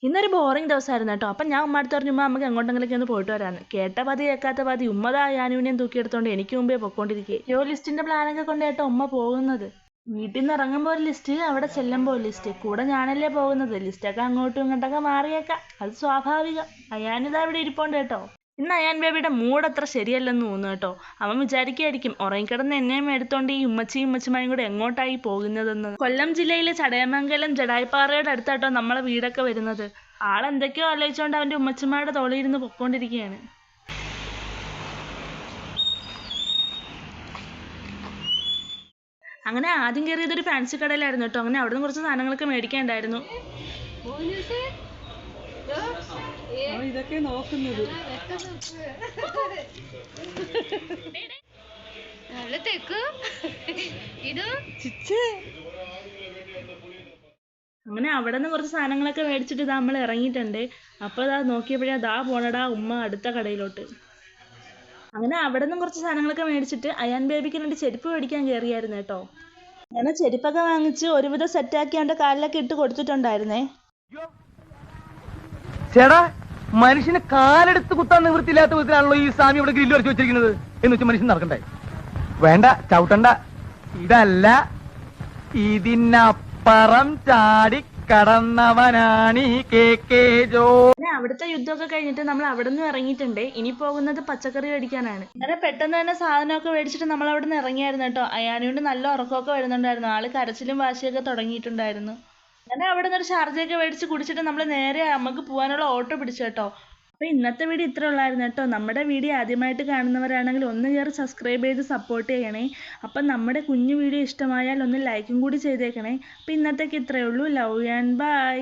ഇന്നൊരു ബോറിംഗ് ദിവസമായിരുന്നു കേട്ടോ. അപ്പം ഞാൻ ഉമ്മടുത്ത് പറഞ്ഞു ഉമ്മ നമുക്ക് എങ്ങോട്ടെങ്കിലൊക്കെ ഒന്ന് പോയിട്ട് വരാമെന്ന്. കേട്ട പതി കേൾക്കാത്ത പതി ഉമ്മതാ യാനുവിനെയും തൂക്കിയെടുത്തോണ്ട് എനിക്ക് മുമ്പേ പൊക്കോണ്ടിരിക്കുക. ലിസ്റ്റിന്റെ പ്ലാനൊക്കെ കൊണ്ട് കേട്ടോ ഉമ്മ പോകുന്നത്. വീട്ടിൽ നിന്ന് ഇറങ്ങുമ്പോൾ ഒരു ലിസ്റ്റ്, അവിടെ ചെല്ലുമ്പോൾ ഒരു ലിസ്റ്റ്. കൂടെ ഞാനല്ലേ പോകുന്നത്. ലിസ്റ്റൊക്കെ അങ്ങോട്ടും ഇങ്ങോട്ടൊക്കെ മാറിയേക്കാം, അത് സ്വാഭാവികം. അയാനിതാ ഇവിടെ ഇരിപ്പുണ്ട് കേട്ടോ. ഇന്ന് അയാൻ ബേബിയുടെ മൂഡ് അത്ര ശരിയല്ലെന്ന് തോന്നുന്നു കേട്ടോ. അവൻ വിചാരിക്കായിരിക്കും ഉറങ്ങിക്കിടന്ന് എന്നെയും എടുത്തോണ്ട് ഈ ഉമ്മച്ചിമായും കൂടെ എങ്ങോട്ടായി പോകുന്നതെന്ന്. കൊല്ലം ജില്ലയിലെ ചടയമംഗലം ജഡായിപ്പാറയുടെ അടുത്താട്ടോ നമ്മളെ വീടൊക്കെ വരുന്നത്. ആളെന്തൊക്കെയോ ആലോചിച്ചോണ്ട് അവന്റെ ഉമ്മച്ചിമാരുടെ തോളിയിരുന്ന് പൊക്കോണ്ടിരിക്കുകയാണ്. അങ്ങനെ ആദ്യം കയറിയതൊരു ഫാൻസി കടയിലായിരുന്നു കേട്ടോ. അങ്ങനെ അവിടെ നിന്ന് കുറച്ച് സാധനങ്ങളൊക്കെ മേടിക്കാനുണ്ടായിരുന്നു. ഇതൊക്കെ നോക്കുന്നത് അങ്ങനെ അവിടെ നിന്ന് കുറച്ച് സാധനങ്ങളൊക്കെ മേടിച്ചിട്ട് ഇതാ നമ്മൾ ഇറങ്ങിയിട്ടുണ്ട്. അപ്പോൾ ഇതാ നോക്കിയപ്പോഴേ ദാ പോണടാ ഉമ്മ അടുത്ത കടയിലോട്ട്. അങ്ങനെ അവിടെ നിന്നും കുറച്ച് സാധനങ്ങളൊക്കെ മേടിച്ചിട്ട് അയാൻ ബേബിക്ക് രണ്ട് ചെരുപ്പ് മേടിക്കാൻ കയറിയായിരുന്നു കേട്ടോ. അങ്ങനെ ചെരുപ്പൊക്കെ വാങ്ങിച്ച് ഒരുവിധം സെറ്റാക്കി അവൻ്റെ കാലിലൊക്കെ ഇട്ട് കൊടുത്തിട്ടുണ്ടായിരുന്നേ. ചേടാ, മനുഷ്യന് കാലെടുത്ത് കുത്താൻ നിവൃത്തിയില്ലാത്ത വിധത്തിലാണല്ലോ ഈ സ്വാമി ഇവിടെ ഗ്രില്ല് വരച്ച് വെച്ചിരിക്കുന്നത് എന്ന് വെച്ചാൽ മനുഷ്യൻ നടക്കണ്ടേ? വേണ്ട, ചവിട്ടണ്ട. ഇതല്ല, ഇതിനപ്പുറം ചാടി കടന്നവനാണ് ജോ. അവിടുത്തെ യുദ്ധമൊക്കെ കഴിഞ്ഞിട്ട് നമ്മൾ അവിടെ നിന്ന് ഇറങ്ങിയിട്ടുണ്ട്. ഇനി പോകുന്നത് പച്ചക്കറി മേടിക്കാനാണ്. അങ്ങനെ പെട്ടെന്ന് തന്നെ സാധനമൊക്കെ മേടിച്ചിട്ട് നമ്മൾ അവിടെ നിന്ന് ഇറങ്ങിയായിരുന്നു കേട്ടോ. അയാനുകൊണ്ട് നല്ല ഉറക്കമൊക്കെ വരുന്നുണ്ടായിരുന്നു. ആള് കരച്ചിലും വാശിയൊക്കെ തുടങ്ങിയിട്ടുണ്ടായിരുന്നു. അങ്ങനെ അവിടെ നിന്ന് ഒരു ഷാർജയൊക്കെ മേടിച്ച് കുടിച്ചിട്ട് നമ്മൾ നേരെ നമുക്ക് പോകാനുള്ള ഓട്ടോ പിടിച്ചു കേട്ടോ. അപ്പോൾ ഇന്നത്തെ വീഡിയോ ഇത്ര ഉള്ളായിരുന്നു കേട്ടോ. നമ്മുടെ വീഡിയോ ആദ്യമായിട്ട് കാണുന്നവരാണെങ്കിൽ ഒന്ന് കയറി സബ്സ്ക്രൈബ് ചെയ്ത് സപ്പോർട്ട് ചെയ്യണേ. അപ്പം നമ്മുടെ കുഞ്ഞു വീഡിയോ ഇഷ്ടമായാൽ ഒന്ന് ലൈക്കും കൂടി ചെയ്തേക്കണേ. അപ്പോൾ ഇന്നത്തേക്ക് ഇത്രയേ ഉള്ളൂ. Love and by.